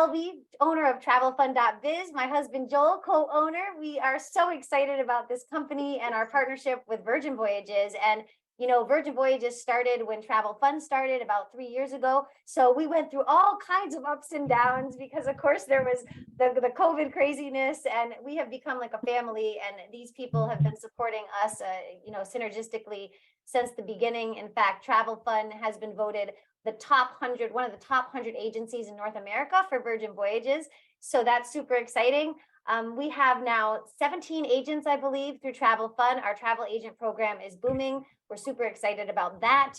Shelby, owner of TravelFun.biz, my husband Joel, co-owner. We are so excited about this company and our partnership with Virgin Voyages. And you know, Virgin Voyages started when TravelFun started about 3 years ago. So we went through all kinds of ups and downs because, of course, there was the COVID craziness, and we have become like a family. And these people have been supporting us, you know, synergistically since the beginning. In fact, TravelFun has been voted the top 100, one of the top 100 agencies in North America for Virgin Voyages. So that's super exciting. We have now 17 agents, I believe, through TravelFun. Our travel agent program is booming. We're super excited about that.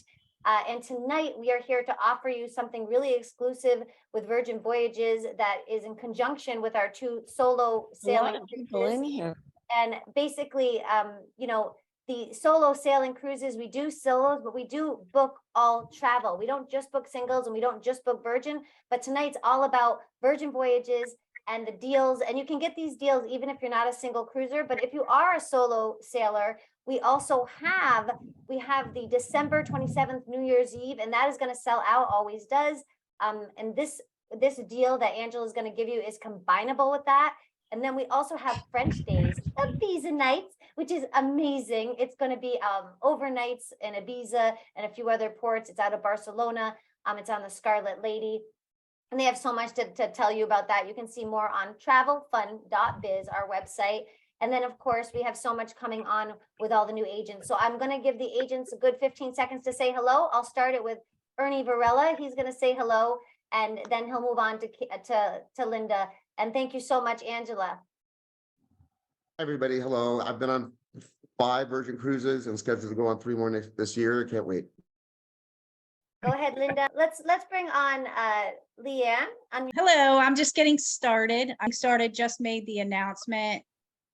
And tonight we are here to offer you something really exclusive with Virgin Voyages that is in conjunction with our 2 solo sailing cruises. In here. And basically, you know, the solo sailing cruises, we do solos, but we do book all travel. We don't just book singles and we don't just book Virgin, but tonight's all about Virgin Voyages and the deals. And you can get these deals even if you're not a single cruiser. But if you are a solo sailor, we also have the December 27th New Year's Eve, and that is going to sell out, always does. And this deal that Angela is going to give you is combinable with that. And then we also have French days, Ibiza nights, which is amazing. It's going to be overnights in Ibiza and a few other ports. It's out of Barcelona. It's on the Scarlet Lady. And they have so much to tell you about that. You can see more on TravelFun.biz, our website. And then, of course, we have so much coming on with all the new agents. So I'm going to give the agents a good 15 seconds to say hello. I'll start it with Ernie Varela. He's going to say hello, and then he'll move on to Linda. And thank you so much, Angela. Hi, everybody. Hello. I've been on 5 Virgin cruises and scheduled to go on 3 more this year. I can't wait. Go ahead, Linda. Let's bring on Leanne. Hello, I'm just getting started. Just made the announcement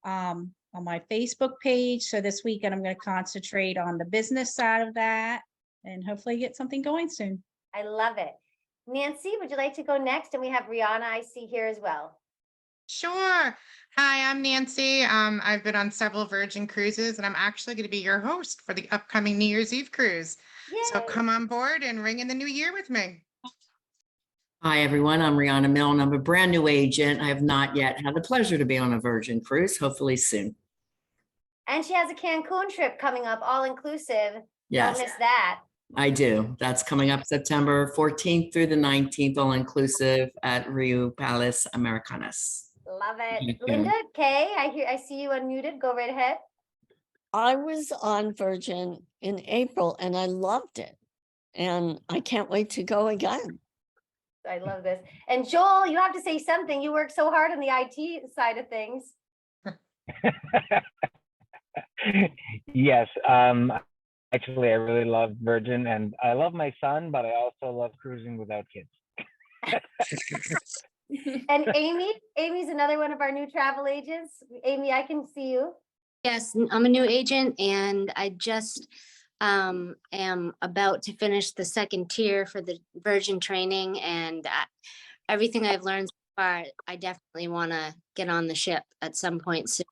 on my Facebook page. So this weekend I'm going to concentrate on the business side of that and hopefully get something going soon. I love it. Nancy, would you like to go next? And we have Rihanna, I see here as well. Sure. Hi, I'm Nancy. I've been on several Virgin cruises, and I'm actually going to be your host for the upcoming New Year's Eve cruise. Yay. So come on board and ring in the new year with me. Hi, everyone. I'm Rihanna Milne. I'm a brand new agent. I have not yet had the pleasure to be on a Virgin cruise, hopefully soon. And she has a Cancun trip coming up, all inclusive. Yes. Don't miss that. I do. That's coming up September 14th through the 19th, all inclusive at Rio Palace Americanas. Love it. Linda, Kay, I see you unmuted. Go right ahead. I was on Virgin in April and I loved it. And I can't wait to go again. I love this. And Joel, you have to say something. You work so hard on the IT side of things. Yes. Actually, I really love Virgin, and I love my son, but I also love cruising without kids. And Amy's another one of our new travel agents. Amy, I can see you. Yes, I'm a new agent, and I just am about to finish the 2nd tier for the Virgin training, and everything I've learned so far, I definitely want to get on the ship at some point soon.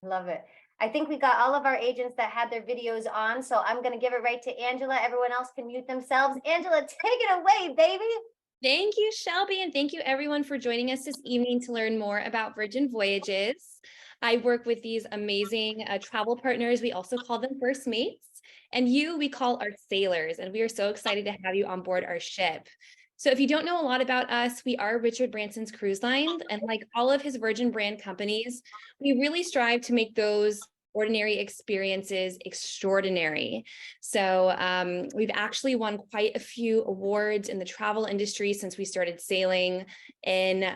Love it. I think we got all of our agents that had their videos on, so I'm going to give it right to Angela. Everyone else can mute themselves. Angela, take it away, baby. Thank you, Shelby, and thank you everyone for joining us this evening to learn more about Virgin Voyages. I work with these amazing travel partners. We also call them first mates, and we call our sailors, and we are so excited to have you on board our ship. So if you don't know a lot about us, we are Richard Branson's cruise line, and like all of his Virgin brand companies, we really strive to make those ordinary experiences extraordinary. So we've actually won quite a few awards in the travel industry since we started sailing in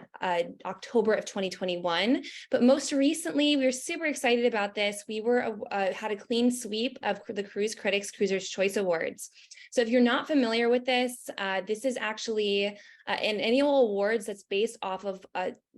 October of 2021. But most recently, we were super excited about this. We had a clean sweep of the Cruise Critics Cruiser's Choice Awards. So if you're not familiar with this, this is actually an annual awards that's based off of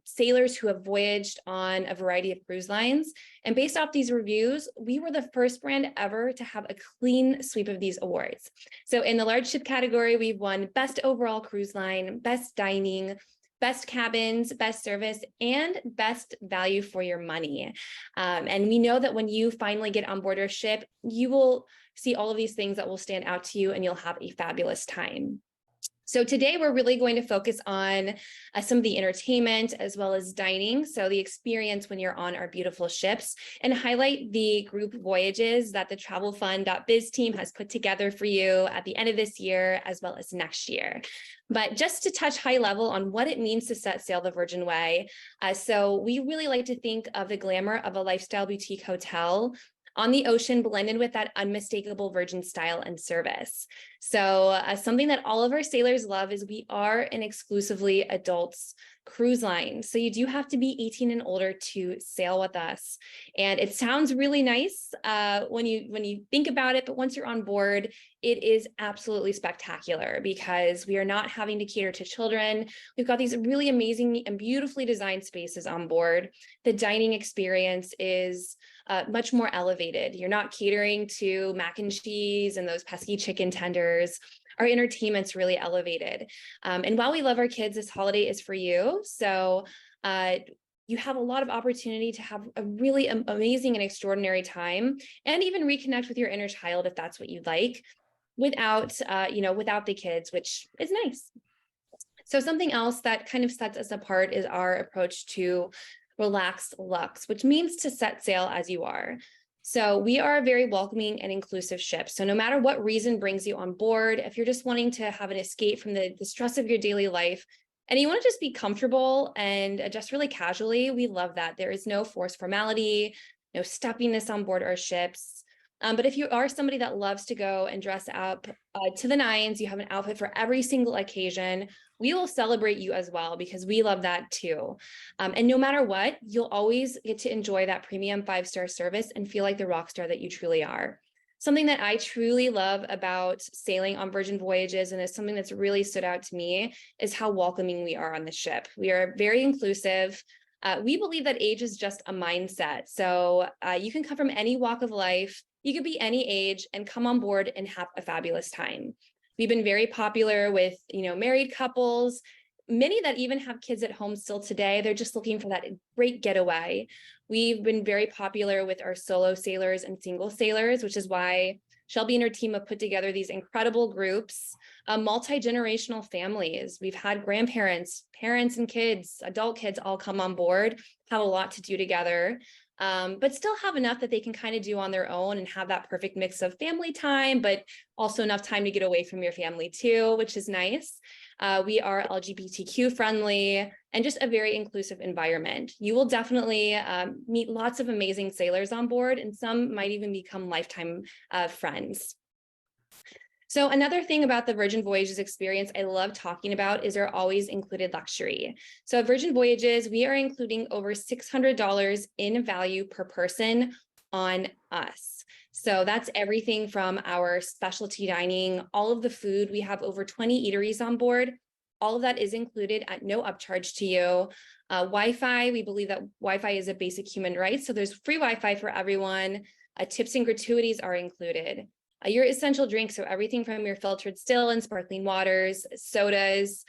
sailors who have voyaged on a variety of cruise lines. And based off these reviews, we were the first brand ever to have a clean sweep of these awards. So in the large ship category, we've won Best Overall Cruise Line, Best Dining, Best Cabins, Best Service, and Best Value for Your Money. And we know that when you finally get on board our ship, you will see all of these things that will stand out to you and you'll have a fabulous time. So today we're really going to focus on some of the entertainment as well as dining. So the experience when you're on our beautiful ships, and highlight the group voyages that the TravelFun.biz team has put together for you at the end of this year as well as next year. But just to touch high level on what it means to set sail the Virgin Way. So we really like to think of the glamour of a lifestyle boutique hotel on the ocean, blended with that unmistakable Virgin style and service. So something that all of our sailors love is we are an exclusively adults cruise line. So you do have to be 18 and older to sail with us. And it sounds really nice when you think about it, but once you're on board, it is absolutely spectacular because we are not having to cater to children. We've got these really amazing and beautifully designed spaces on board. The dining experience is much more elevated. You're not catering to mac and cheese and those pesky chicken tenders. Our entertainment's really elevated. And while we love our kids, this holiday is for you. So you have a lot of opportunity to have a really amazing and extraordinary time, and even reconnect with your inner child if that's what you'd like, without without the kids, which is nice. So something else that kind of sets us apart is our approach to relaxed luxe, which means to set sail as you are. So we are a very welcoming and inclusive ship. So no matter what reason brings you on board, if you're just wanting to have an escape from the stress of your daily life, and you want to just be comfortable and just really casually, we love that. There is no forced formality, no stuffiness on board our ships. But if you are somebody that loves to go and dress up to the nines, you have an outfit for every single occasion, we will celebrate you as well because we love that too. And no matter what, you'll always get to enjoy that premium 5-star service and feel like the rock star that you truly are. Something that I truly love about sailing on Virgin Voyages, and is something that's really stood out to me, is how welcoming we are on the ship. We are very inclusive. We believe that age is just a mindset. So you can come from any walk of life. You could be any age and come on board and have a fabulous time. We've been very popular with, married couples, many that even have kids at home still today. They're just looking for that great getaway. We've been very popular with our solo sailors and single sailors, which is why Shelby and her team have put together these incredible groups, multi-generational families. We've had grandparents, parents and kids, adult kids all come on board, have a lot to do together. But still have enough that they can kind of do on their own and have that perfect mix of family time, but also enough time to get away from your family too, which is nice. We are LGBTQ friendly and just a very inclusive environment. You will definitely meet lots of amazing sailors on board, and some might even become lifetime friends. So another thing about the Virgin Voyages experience I love talking about is our always included luxury. So at Virgin Voyages, we are including over $600 in value per person on us. So that's everything from our specialty dining, all of the food. We have over 20 eateries on board. All of that is included at no upcharge to you. Wi-Fi, we believe that Wi-Fi is a basic human right. So there's free Wi-Fi for everyone. Tips and gratuities are included. Your essential drinks, so everything from your filtered still and sparkling waters, sodas,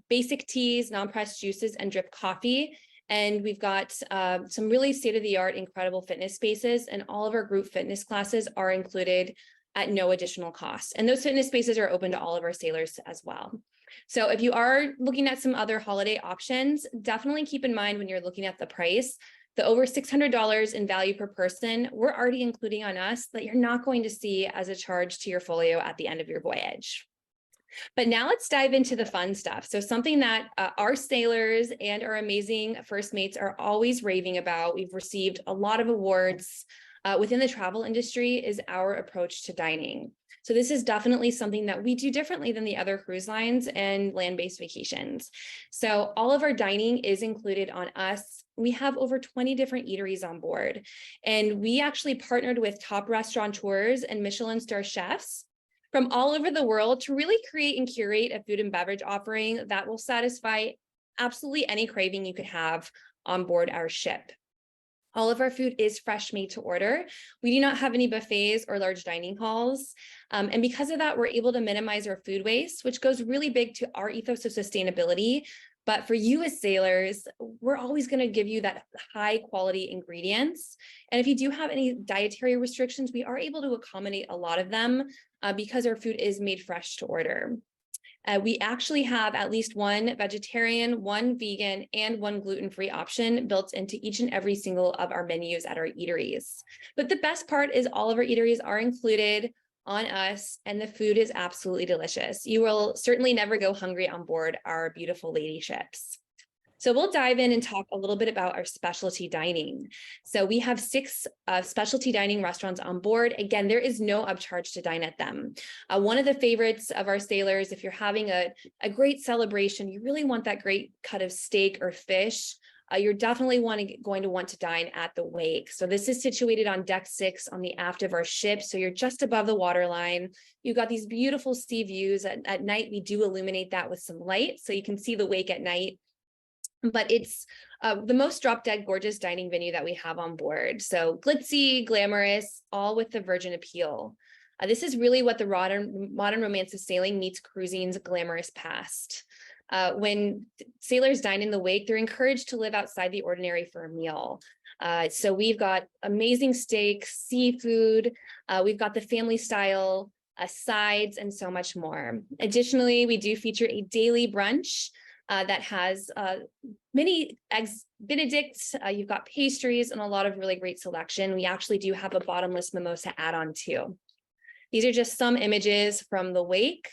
basic teas, non-pressed juices, and drip coffee. And we've got some really state-of-the-art, incredible fitness spaces, and all of our group fitness classes are included at no additional cost. And those fitness spaces are open to all of our sailors as well. So if you are looking at some other holiday options, definitely keep in mind when you're looking at the price, the over $600 in value per person, we're already including on us that you're not going to see as a charge to your folio at the end of your voyage. But now let's dive into the fun stuff. So something that our sailors and our amazing first mates are always raving about, we've received a lot of awards within the travel industry, is our approach to dining. So this is definitely something that we do differently than the other cruise lines and land-based vacations. So all of our dining is included on us. We have over 20 different eateries on board, and we actually partnered with top restaurateurs and Michelin star chefs from all over the world to really create and curate a food and beverage offering that will satisfy absolutely any craving you could have on board our ship. All of our food is fresh, made to order. We do not have any buffets or large dining halls. And because of that, we're able to minimize our food waste, which goes really big to our ethos of sustainability. But for you as sailors, we're always going to give you that high quality ingredients. And if you do have any dietary restrictions, we are able to accommodate a lot of them because our food is made fresh to order. We actually have at least one vegetarian, one vegan, and one gluten-free option built into each and every single of our menus at our eateries. But the best part is all of our eateries are included on us, and the food is absolutely delicious. You will certainly never go hungry on board our beautiful lady ships. So we'll dive in and talk a little bit about our specialty dining. So we have 6 specialty dining restaurants on board. Again, there is no upcharge to dine at them. One of the favorites of our sailors, if you're having a great celebration, you really want that great cut of steak or fish, you're definitely going to want to dine at the Wake. So this is situated on deck 6 on the aft of our ship. So you're just above the waterline. You've got these beautiful sea views. At night, we do illuminate that with some light, so you can see the Wake at night. But it's the most drop dead gorgeous dining venue that we have on board. So glitzy, glamorous, all with the Virgin appeal. This is really what the modern romance of sailing meets cruising's glamorous past. When sailors dine in the Wake, they're encouraged to live outside the ordinary for a meal. So we've got amazing steaks, seafood, we've got the family style sides, and so much more. Additionally, we do feature a daily brunch that has many eggs Benedict, you've got pastries and a lot of really great selection. We actually do have a bottomless mimosa add-on too. These are just some images from the Wake,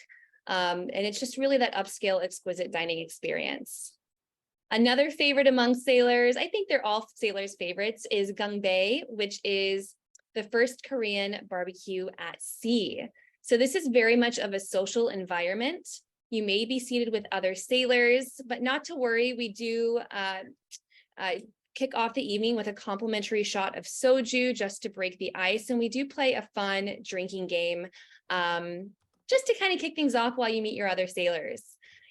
and it's just really that upscale, exquisite dining experience. Another favorite among sailors, I think they're all sailors' favorites, is Gangbei, which is the first Korean barbecue at sea. So this is very much of a social environment. You may be seated with other sailors, but not to worry, we do kick off the evening with a complimentary shot of soju just to break the ice. And we do play a fun drinking game just to kind of kick things off while you meet your other sailors.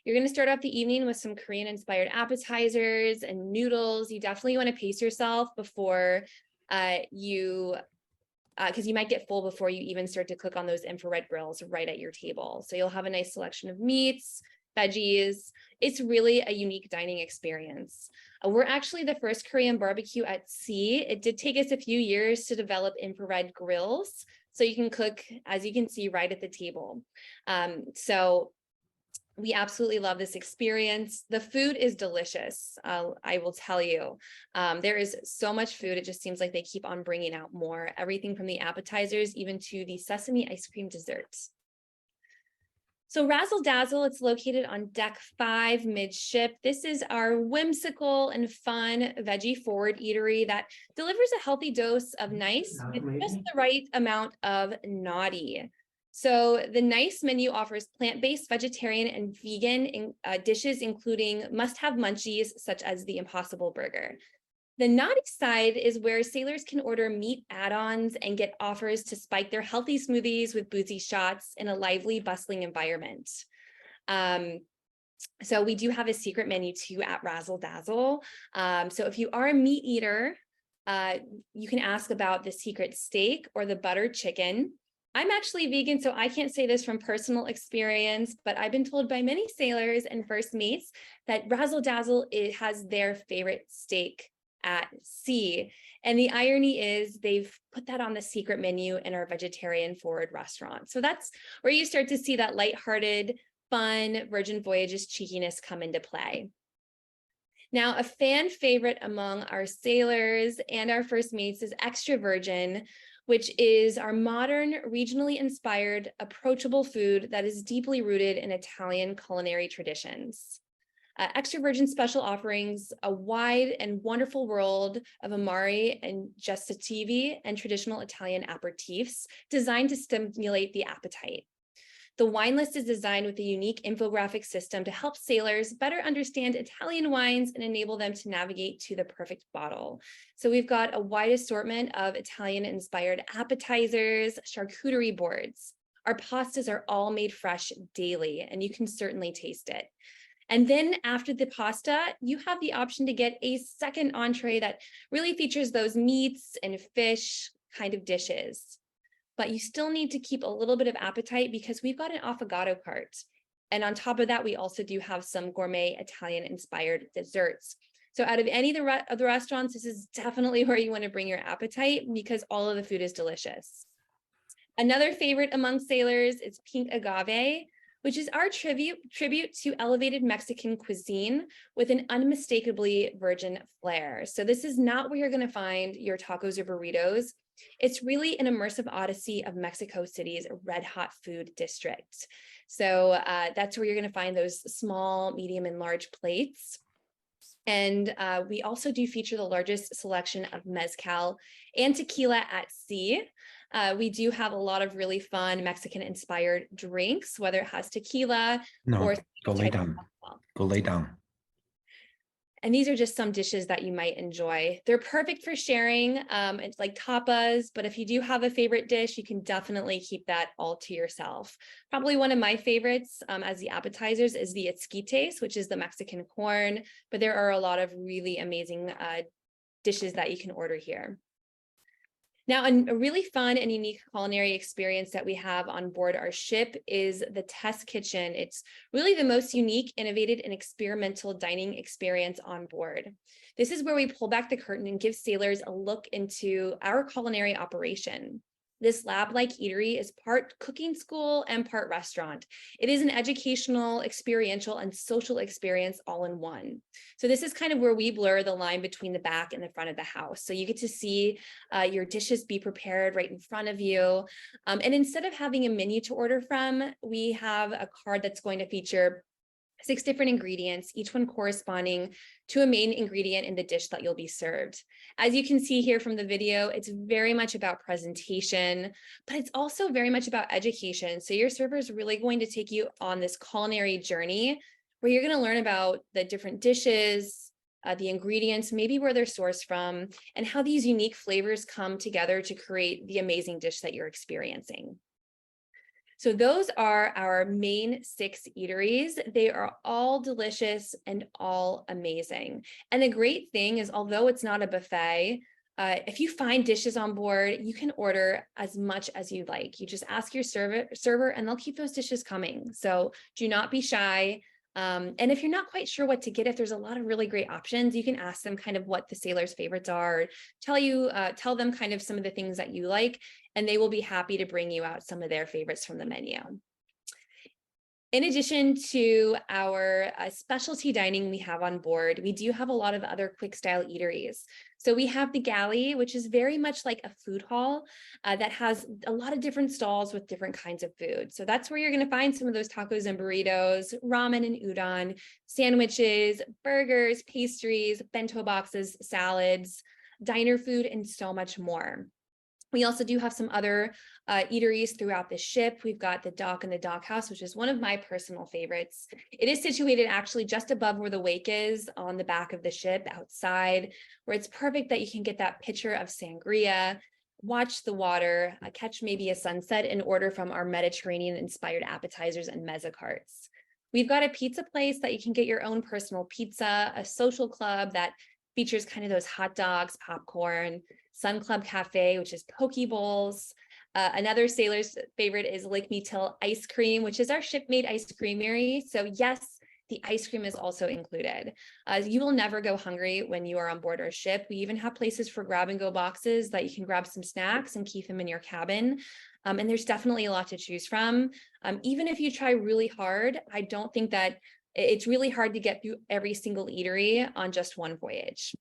You're going to start off the evening with some Korean-inspired appetizers and noodles. You definitely want to pace yourself before because you might get full before you even start to cook on those infrared grills right at your table. So you'll have a nice selection of meats, veggies. It's really a unique dining experience. We're actually the first Korean barbecue at sea. It did take us a few years to develop infrared grills, so you can cook, as you can see, right at the table. So we absolutely love this experience. The food is delicious, I will tell you. There is so much food, it just seems like they keep on bringing out more. Everything from the appetizers, even to the sesame ice cream desserts. So Razzle Dazzle, it's located on deck 5 midship. This is our whimsical and fun veggie forward eatery that delivers a healthy dose of nice with just the right amount of naughty. So the nice menu offers plant-based, vegetarian, and vegan dishes, including must-have munchies such as the Impossible Burger. The naughty side is where sailors can order meat add-ons and get offers to spike their healthy smoothies with boozy shots in a lively, bustling environment. So we do have a secret menu too at Razzle Dazzle. So if you are a meat eater, you can ask about the secret steak or the buttered chicken. I'm actually vegan, so I can't say this from personal experience, but I've been told by many sailors and first mates that Razzle Dazzle has their favorite steak at sea. And the irony is they've put that on the secret menu in our vegetarian forward restaurant. So that's where you start to see that lighthearted, fun Virgin Voyages cheekiness come into play. Now, a fan favorite among our sailors and our first mates is Extra Virgin, which is our modern, regionally inspired, approachable food that is deeply rooted in Italian culinary traditions. Extra Virgin special offerings a wide and wonderful world of amari and gestativi and traditional Italian aperitifs designed to stimulate the appetite. The wine list is designed with a unique infographic system to help sailors better understand Italian wines and enable them to navigate to the perfect bottle. So we've got a wide assortment of Italian-inspired appetizers, charcuterie boards. Our pastas are all made fresh daily, and you can certainly taste it. And then after the pasta, you have the option to get a second entree that really features those meats and fish kind of dishes. But you still need to keep a little bit of appetite because we've got an affogato cart. And on top of that, we also do have some gourmet Italian-inspired desserts. So out of any of the restaurants, this is definitely where you want to bring your appetite because all of the food is delicious. Another favorite among sailors is pink agave, which is our tribute to elevated Mexican cuisine with an unmistakably virgin flair. So this is not where you're going to find your tacos or burritos. It's really an immersive odyssey of Mexico City's red hot food district. So that's where you're going to find those small, medium, and large plates. And we also do feature the largest selection of mezcal and tequila at sea. We do have a lot of really fun Mexican-inspired drinks, whether it has tequila or Go lay type of down. alcohol. Go lay down. And these are just some dishes that you might enjoy. They're perfect for sharing. It's like tapas, but if you do have a favorite dish, you can definitely keep that all to yourself. Probably one of my favorites as the appetizers is the esquites, which is the Mexican corn, but there are a lot of really amazing dishes that you can order here. Now, a really fun and unique culinary experience that we have on board our ship is the test kitchen. It's really the most unique, innovative, and experimental dining experience on board. This is where we pull back the curtain and give sailors a look into our culinary operation. This lab-like eatery is part cooking school and part restaurant. It is an educational, experiential, and social experience all in one. So this is kind of where we blur the line between the back and the front of the house. So you get to see your dishes be prepared right in front of you. And instead of having a menu to order from, we have a card that's going to feature 6 different ingredients, each one corresponding to a main ingredient in the dish that you'll be served. As you can see here from the video, it's very much about presentation, but it's also very much about education. So your server is really going to take you on this culinary journey where you're going to learn about the different dishes, the ingredients, maybe where they're sourced from, and how these unique flavors come together to create the amazing dish that you're experiencing. So those are our main 6 eateries. They are all delicious and all amazing. And the great thing is, although it's not a buffet, if you find dishes on board, you can order as much as you like. You just ask your server and they'll keep those dishes coming. So do not be shy. And if you're not quite sure what to get, if there's a lot of really great options, you can ask them kind of what the sailors' favorites are, tell them kind of some of the things that you like, and they will be happy to bring you out some of their favorites from the menu. In addition to our specialty dining we have on board, we do have a lot of other quick style eateries. So we have the galley, which is very much like a food hall that has a lot of different stalls with different kinds of food. So that's where you're going to find some of those tacos and burritos, ramen and udon, sandwiches, burgers, pastries, bento boxes, salads, diner food, and so much more. We also do have some other eateries throughout the ship. We've got the dock and the dock house, which is one of my personal favorites. It is situated actually just above where the wake is on the back of the ship outside, where it's perfect that you can get that picture of sangria, watch the water, catch maybe a sunset, and order from our Mediterranean-inspired appetizers and mezza carts. We've got a pizza place that you can get your own personal pizza, a social club that features kind of those hot dogs, popcorn, Sun Club Cafe, which is poke bowls. Another sailor's favorite is Lake Me Till ice cream, which is our ship-made ice creamery. So yes, the ice cream is also included. You will never go hungry when you are on board our ship. We even have places for grab and go boxes that you can grab some snacks and keep them in your cabin. And there's definitely a lot to choose from. Even if you try really hard, I don't think that it's really hard to get through every single eatery on just one voyage.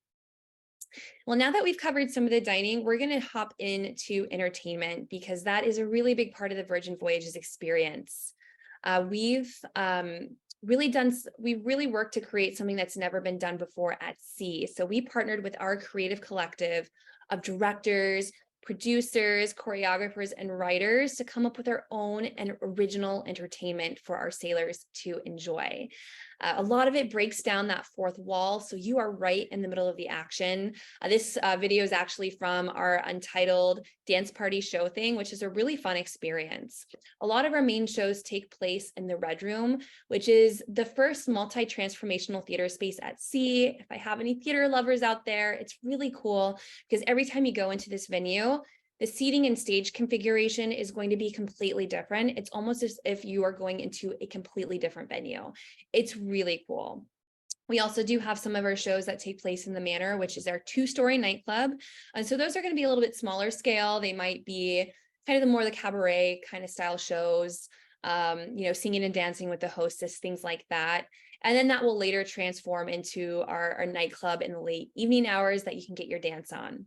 Well, now that we've covered some of the dining, we're going to hop into entertainment because that is a really big part of the Virgin Voyages experience. We've really worked to create something that's never been done before at sea. So we partnered with our creative collective of directors, producers, choreographers, and writers to come up with our own and original entertainment for our sailors to enjoy. A lot of it breaks down that fourth wall, so you are right in the middle of the action. This video is actually from our Untitled Dance Party show thing, which is a really fun experience. A lot of our main shows take place in the Red Room, which is the first multi-transformational theater space at sea. If I have any theater lovers out there, it's really cool because every time you go into this venue, the seating and stage configuration is going to be completely different. It's almost as if you are going into a completely different venue. It's really cool. We also do have some of our shows that take place in the Manor, which is our 2-story nightclub. And so those are going to be a little bit smaller scale. They might be kind of the cabaret kind of style shows. singing and dancing with the hostess, things like that. And then that will later transform into our nightclub in the late evening hours that you can get your dance on.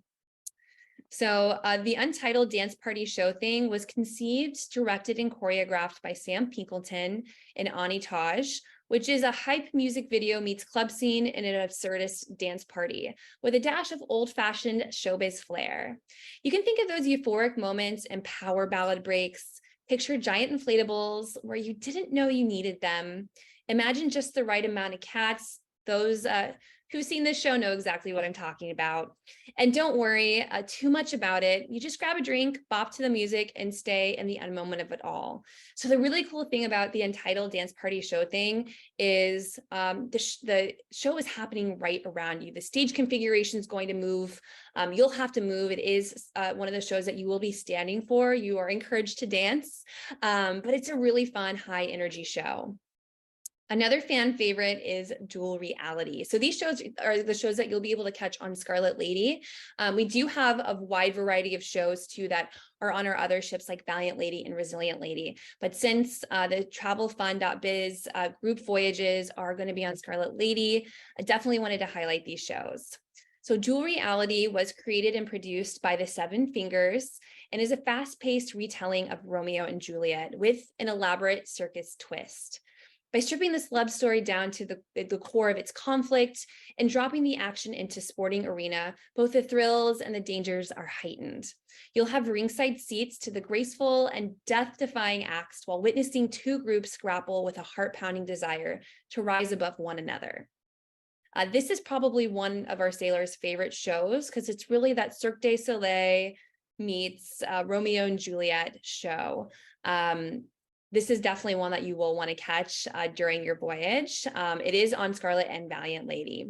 So the Untitled Dance Party Show thing was conceived, directed, and choreographed by Sam Pinkleton and Ani Taj, which is a hype music video meets club scene in an absurdist dance party with a dash of old-fashioned showbiz flair. You can think of those euphoric moments and power ballad breaks, picture giant inflatables where you didn't know you needed them. Imagine just the right amount of cats. Those who've seen this show know exactly what I'm talking about. And don't worry too much about it. You just grab a drink, bop to the music, and stay in the moment of it all. So the really cool thing about the Untitled Dance Party Show thing is the show is happening right around you. The stage configuration is going to move. You'll have to move. It is one of the shows that you will be standing for. You are encouraged to dance, but it's a really fun, high energy show. Another fan favorite is Dual Reality. So these shows are the shows that you'll be able to catch on Scarlet Lady. We do have a wide variety of shows too that are on our other ships like Valiant Lady and Resilient Lady. But since the TravelFun.biz group Voyages are going to be on Scarlet Lady, I definitely wanted to highlight these shows. So Dual Reality was created and produced by the Seven Fingers and is a fast-paced retelling of Romeo and Juliet with an elaborate circus twist. By stripping this love story down to the core of its conflict and dropping the action into sporting arena, both the thrills and the dangers are heightened. You'll have ringside seats to the graceful and death-defying acts while witnessing two groups grapple with a heart-pounding desire to rise above one another. This is probably one of our sailors' favorite shows because it's really that Cirque du Soleil meets Romeo and Juliet show. This is definitely one that you will want to catch during your voyage. It is on Scarlet and Valiant Lady.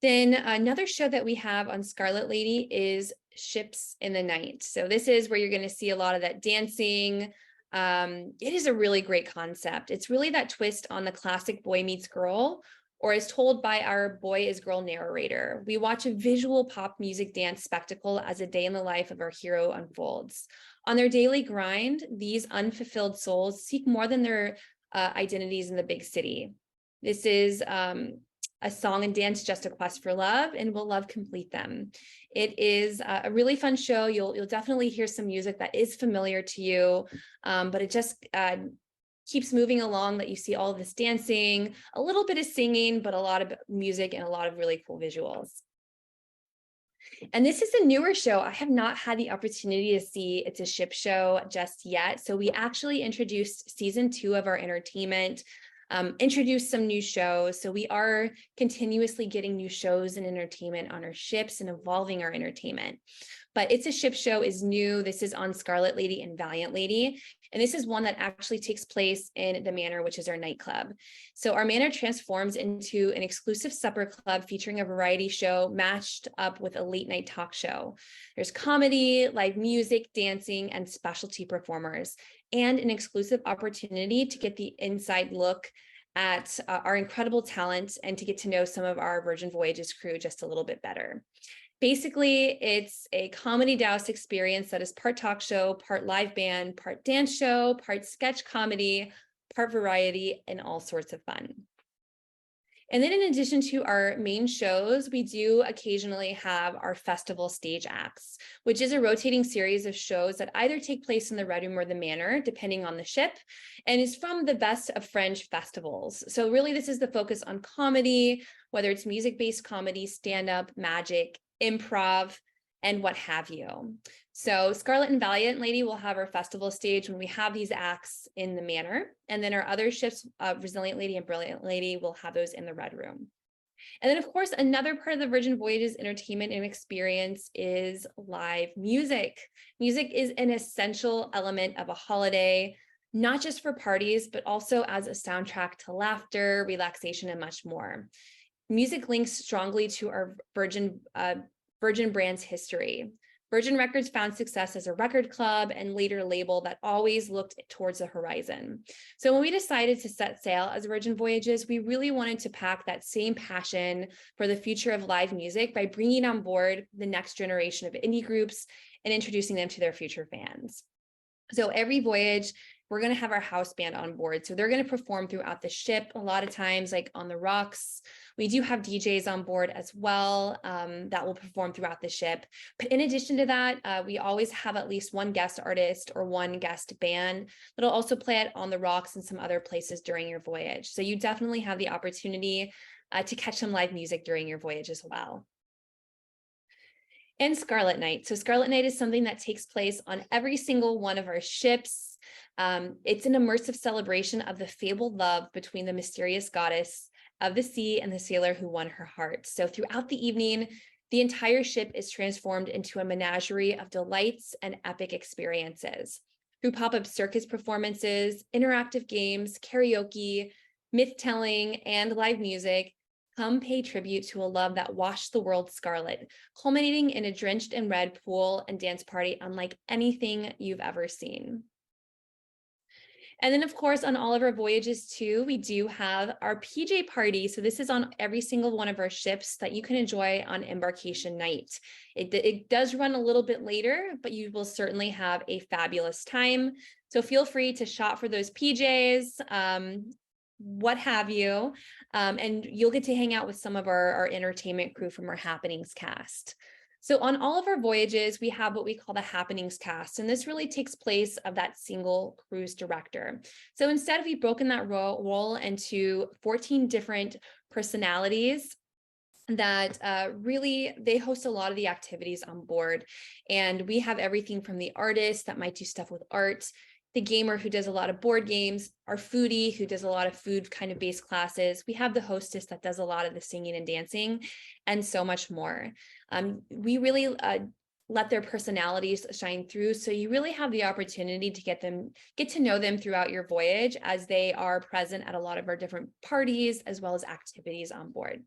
Then another show that we have on Scarlet Lady is Ships in the Night. So this is where you're going to see a lot of that dancing. It is a really great concept. It's really that twist on the classic boy meets girl, or as told by our boy is girl narrator. We watch a visual pop music dance spectacle as a day in the life of our hero unfolds. On their daily grind, these unfulfilled souls seek more than their identities in the big city. This is a song and dance, just a quest for love, and will love complete them. It is a really fun show. You'll definitely hear some music that is familiar to you, but it just keeps moving along, that you see all of this dancing, a little bit of singing, but a lot of music and a lot of really cool visuals. And this is a newer show. I have not had the opportunity to see It's a Ship show just yet. So we actually introduced season 2 of our entertainment, introduced some new shows. So we are continuously getting new shows and entertainment on our ships and evolving our entertainment. But It's a Ship show is new. This is on Scarlet Lady and Valiant Lady. And this is one that actually takes place in the Manor, which is our nightclub. So our Manor transforms into an exclusive supper club featuring a variety show matched up with a late night talk show. There's comedy, live music, dancing, and specialty performers, and an exclusive opportunity to get the inside look at our incredible talent and to get to know some of our Virgin Voyages crew just a little bit better. Basically, it's a comedy douse experience that is part talk show, part live band, part dance show, part sketch comedy, part variety, and all sorts of fun. And then in addition to our main shows, we do occasionally have our festival stage acts, which is a rotating series of shows that either take place in the Red Room or the Manor, depending on the ship, and is from the best of French festivals. So really, this is the focus on comedy, whether it's music-based comedy, stand-up, magic, improv, and what have you. So Scarlet and Valiant Lady will have our festival stage when we have these acts in the Manor, and then our other ships, Resilient Lady and Brilliant Lady, will have those in the Red Room. And then, of course, another part of the Virgin Voyages entertainment and experience is live music. Music is an essential element of a holiday, not just for parties, but also as a soundtrack to laughter, relaxation, and much more. Music links strongly to our Virgin brand's history. Virgin Records found success as a record club and later label that always looked towards the horizon. So when we decided to set sail as Virgin Voyages, we really wanted to pack that same passion for the future of live music by bringing on board the next generation of indie groups and introducing them to their future fans. So every voyage, we're going to have our house band on board. So they're going to perform throughout the ship. A lot of times, like on the rocks, we do have DJs on board as well that will perform throughout the ship. But in addition to that, we always have at least one guest artist or one guest band that'll also play it on the rocks and some other places during your voyage. So you definitely have the opportunity to catch some live music during your voyage as well. And Scarlet Night. So Scarlet Night is something that takes place on every single one of our ships. It's an immersive celebration of the fabled love between the mysterious goddess of the sea and the sailor who won her heart. So throughout the evening, the entire ship is transformed into a menagerie of delights and epic experiences. Through pop-up circus performances, interactive games, karaoke, myth-telling, and live music, come pay tribute to a love that washed the world scarlet, culminating in a drenched in red pool and dance party unlike anything you've ever seen. And then, of course, on all of our voyages too, we do have our PJ party. So this is on every single one of our ships that you can enjoy on embarkation night. It does run a little bit later, but you will certainly have a fabulous time. So feel free to shop for those PJs, what have you, and you'll get to hang out with some of our entertainment crew from our Happenings cast. So on all of our voyages, we have what we call the Happenings cast, and this really takes place of that single cruise director. So instead, we've broken that role into 14 different personalities that really, they host a lot of the activities on board. And we have everything from the artist that might do stuff with art, the gamer who does a lot of board games, our foodie who does a lot of food kind of based classes. We have the hostess that does a lot of the singing and dancing, and so much more. We really let their personalities shine through. So you really have the opportunity to get to know them throughout your voyage as they are present at a lot of our different parties as well as activities on board.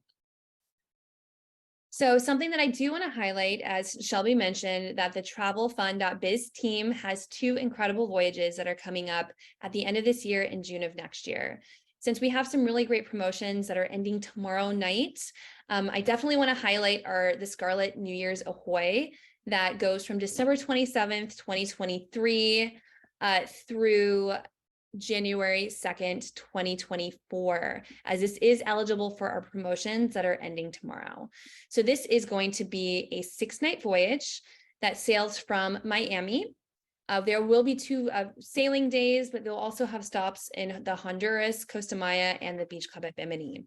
So something that I do want to highlight, as Shelby mentioned, that the TravelFun.biz team has 2 incredible voyages that are coming up at the end of this year and June of next year. Since we have some really great promotions that are ending tomorrow night, I definitely want to highlight the Scarlet New Year's Ahoy that goes from December 27th, 2023 through January 2nd, 2024, as this is eligible for our promotions that are ending tomorrow. So this is going to be a 6-night voyage that sails from Miami. There will be 2 sailing days, but they'll also have stops in the Honduras, Costa Maya, and the Beach Club at Bimini.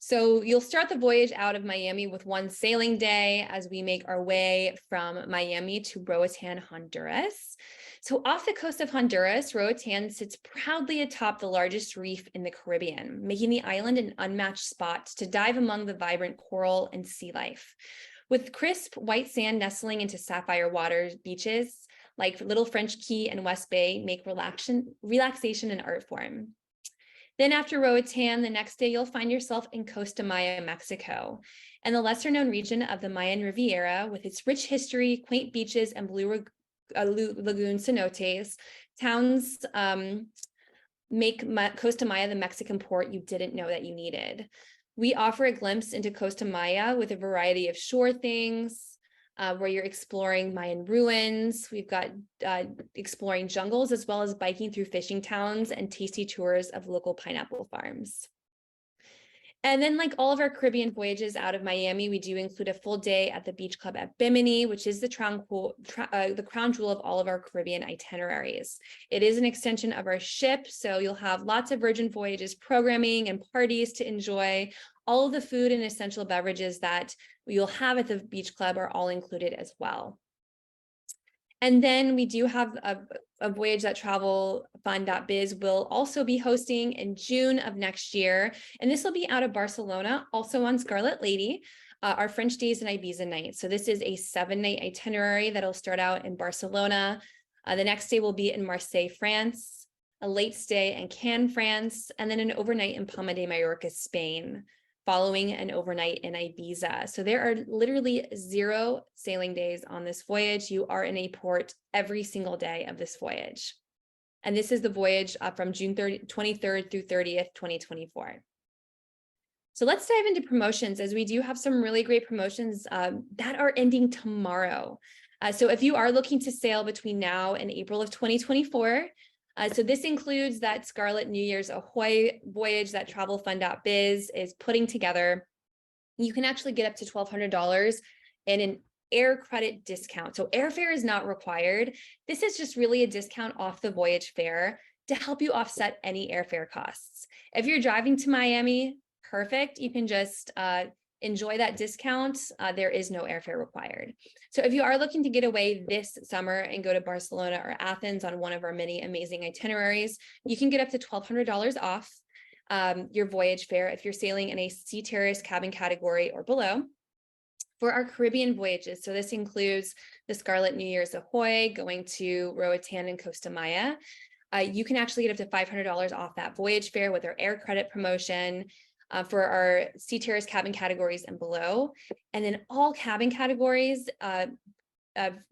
So you'll start the voyage out of Miami with 1 sailing day as we make our way from Miami to Roatan, Honduras. So off the coast of Honduras, Roatan sits proudly atop the largest reef in the Caribbean, making the island an unmatched spot to dive among the vibrant coral and sea life. With crisp white sand nestling into sapphire water, beaches like Little French Key and West Bay make relaxation an art form. Then after Roatan, the next day you'll find yourself in Costa Maya, Mexico, and the lesser known region of the Mayan Riviera with its rich history, quaint beaches, and blue lagoon cenotes. Towns make Costa Maya the Mexican port you didn't know that you needed. We offer a glimpse into Costa Maya with a variety of shore things, where you're exploring Mayan ruins. We've got exploring jungles, as well as biking through fishing towns and tasty tours of local pineapple farms. And then, like all of our Caribbean voyages out of Miami, we do include a full day at the Beach Club at Bimini, which is the crown jewel of all of our Caribbean itineraries. It is an extension of our ship, so you'll have lots of Virgin Voyages programming and parties to enjoy. All of the food and essential beverages that you'll have at the Beach Club are all included as well. And then we do have a voyage that TravelFun.biz will also be hosting in June of next year. And this will be out of Barcelona, also on Scarlet Lady, our French Days and Ibiza night. So this is a 7-night itinerary that'll start out in Barcelona. The next day will be in Marseille, France, a late stay in Cannes, France, and then an overnight in Palma de Mallorca, Spain, following an overnight in Ibiza. So there are literally 0 sailing days on this voyage. You are in a port every single day of this voyage. And this is the voyage from June 23rd through 30th, 2024. So let's dive into promotions, as we do have some really great promotions that are ending tomorrow. So if you are looking to sail between now and April of 2024, so this includes that Scarlet New Year's Ahoy voyage that TravelFun.biz is putting together. You can actually get up to $1,200 in an air credit discount. So airfare is not required. This is just really a discount off the voyage fare to help you offset any airfare costs. If you're driving to Miami, perfect. You can just enjoy that discount. There is no airfare required. So if you are looking to get away this summer and go to Barcelona or Athens on one of our many amazing itineraries, you can get up to $1,200 off your voyage fare if you're sailing in a Sea Terrace cabin category or below. For our Caribbean voyages, so this includes the Scarlet New Year's Ahoy going to Roatan and Costa Maya, you can actually get up to $500 off that voyage fare with our air credit promotion for our Sea Terrace cabin categories and below. And then all cabin categories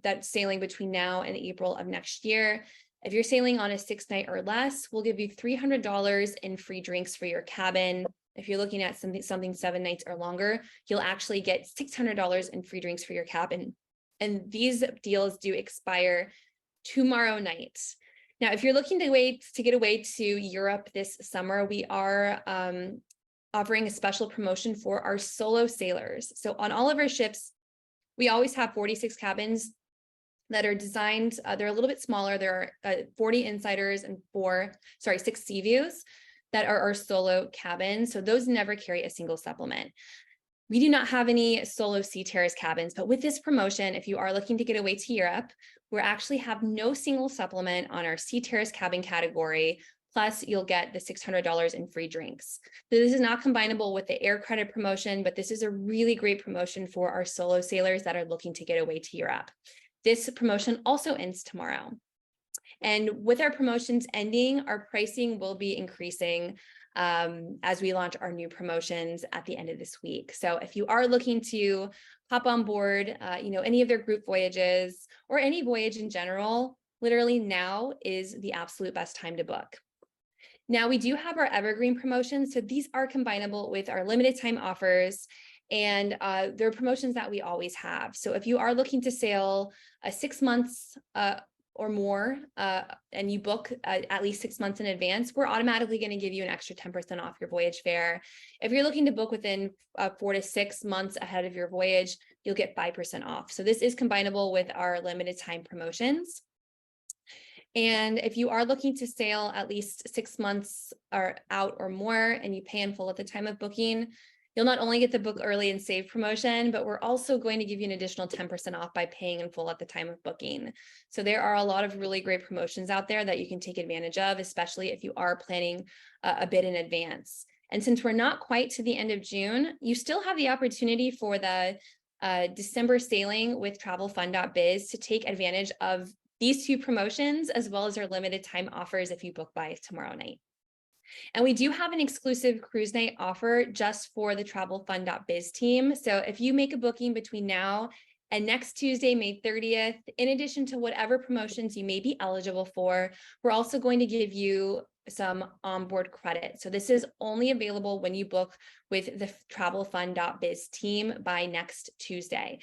that's sailing between now and April of next year. If you're sailing on a 6-night or less, we'll give you $300 in free drinks for your cabin. If you're looking at something 7 nights or longer, you'll actually get $600 in free drinks for your cabin. And these deals do expire tomorrow night. Now, if you're looking to get away to Europe this summer, we are offering a special promotion for our solo sailors. So on all of our ships, we always have 46 cabins that are designed. They're a little bit smaller. There are 40 insiders and 6 sea views that are our solo cabins. So those never carry a single supplement. We do not have any solo Sea Terrace cabins, but with this promotion, if you are looking to get away to Europe, we actually have no single supplement on our Sea Terrace cabin category. Plus, you'll get the $600 in free drinks. So this is not combinable with the air credit promotion, but this is a really great promotion for our solo sailors that are looking to get away to Europe. This promotion also ends tomorrow. And with our promotions ending, our pricing will be increasing as we launch our new promotions at the end of this week. So if you are looking to hop on board, any of their group voyages or any voyage in general, literally now is the absolute best time to book. Now we do have our evergreen promotions. So these are combinable with our limited time offers, and they're promotions that we always have. So if you are looking to sail 6 months or more, and you book at least 6 months in advance, we're automatically going to give you an extra 10% off your voyage fare. If you're looking to book within 4 to 6 months ahead of your voyage, you'll get 5% off. So this is combinable with our limited time promotions. And if you are looking to sail at least 6 months or out or more, and you pay in full at the time of booking, you'll not only get the book early and save promotion, but we're also going to give you an additional 10% off by paying in full at the time of booking. So there are a lot of really great promotions out there that you can take advantage of, especially if you are planning a bit in advance. And since we're not quite to the end of June, you still have the opportunity for the December sailing with TravelFun.biz to take advantage of these 2 promotions, as well as our limited time offers if you book by tomorrow night. And we do have an exclusive cruise night offer just for the TravelFun.biz team. So if you make a booking between now and next Tuesday, May 30th, in addition to whatever promotions you may be eligible for, we're also going to give you some onboard credit. So this is only available when you book with the TravelFun.biz team by next Tuesday.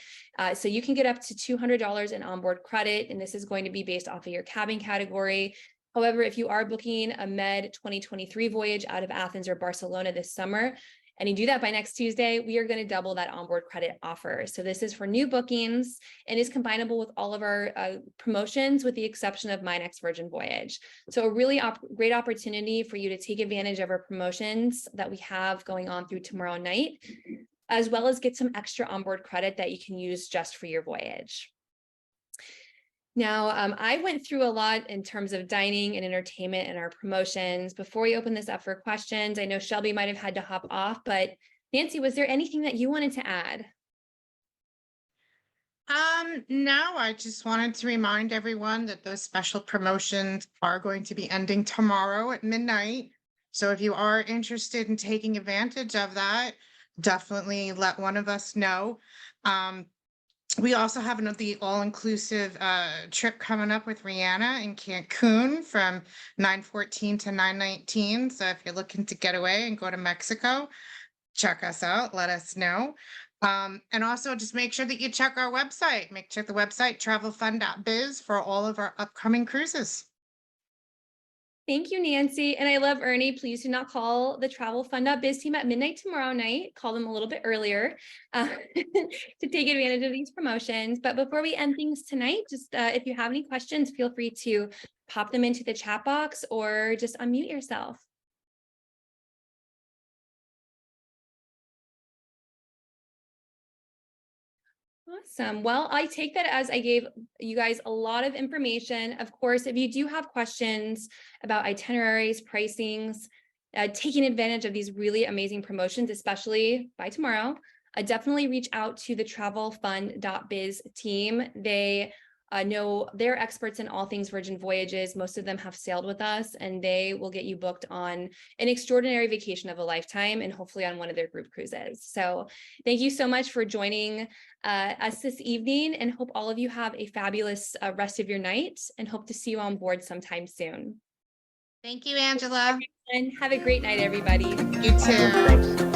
So you can get up to $200 in onboard credit, and this is going to be based off of your cabin category. However, if you are booking a Med 2023 voyage out of Athens or Barcelona this summer, and you do that by next Tuesday, we are going to double that onboard credit offer. So this is for new bookings and is combinable with all of our promotions, with the exception of My Next Virgin Voyage. So a really great opportunity for you to take advantage of our promotions that we have going on through tomorrow night, as well as get some extra onboard credit that you can use just for your voyage. Now, I went through a lot in terms of dining and entertainment and our promotions. Before we open this up for questions, I know Shelby might have had to hop off, but Nancy, was there anything that you wanted to add? No, I just wanted to remind everyone that those special promotions are going to be ending tomorrow at midnight. So if you are interested in taking advantage of that, definitely let one of us know. We also have the all-inclusive trip coming up with Rihanna in Cancun from 9/14 to 9/19. So if you're looking to get away and go to Mexico, check us out, let us know. And also just make sure that you check our website. Check the website, travelfun.biz, for all of our upcoming cruises. Thank you, Nancy. And I love Ernie. Please do not call the TravelFun.biz team at midnight tomorrow night. Call them a little bit earlier to take advantage of these promotions. But before we end things tonight, just if you have any questions, feel free to pop them into the chat box or just unmute yourself. Awesome. Well, I take that as I gave you guys a lot of information. Of course, if you do have questions about itineraries, pricings, taking advantage of these really amazing promotions, especially by tomorrow, definitely reach out to the TravelFun.biz team. They know they're experts in all things Virgin Voyages. Most of them have sailed with us, and they will get you booked on an extraordinary vacation of a lifetime and hopefully on one of their group cruises. So thank you so much for joining us this evening, and hope all of you have a fabulous rest of your night, and hope to see you on board sometime soon. Thank you, Angela. And have a great night, everybody. You too.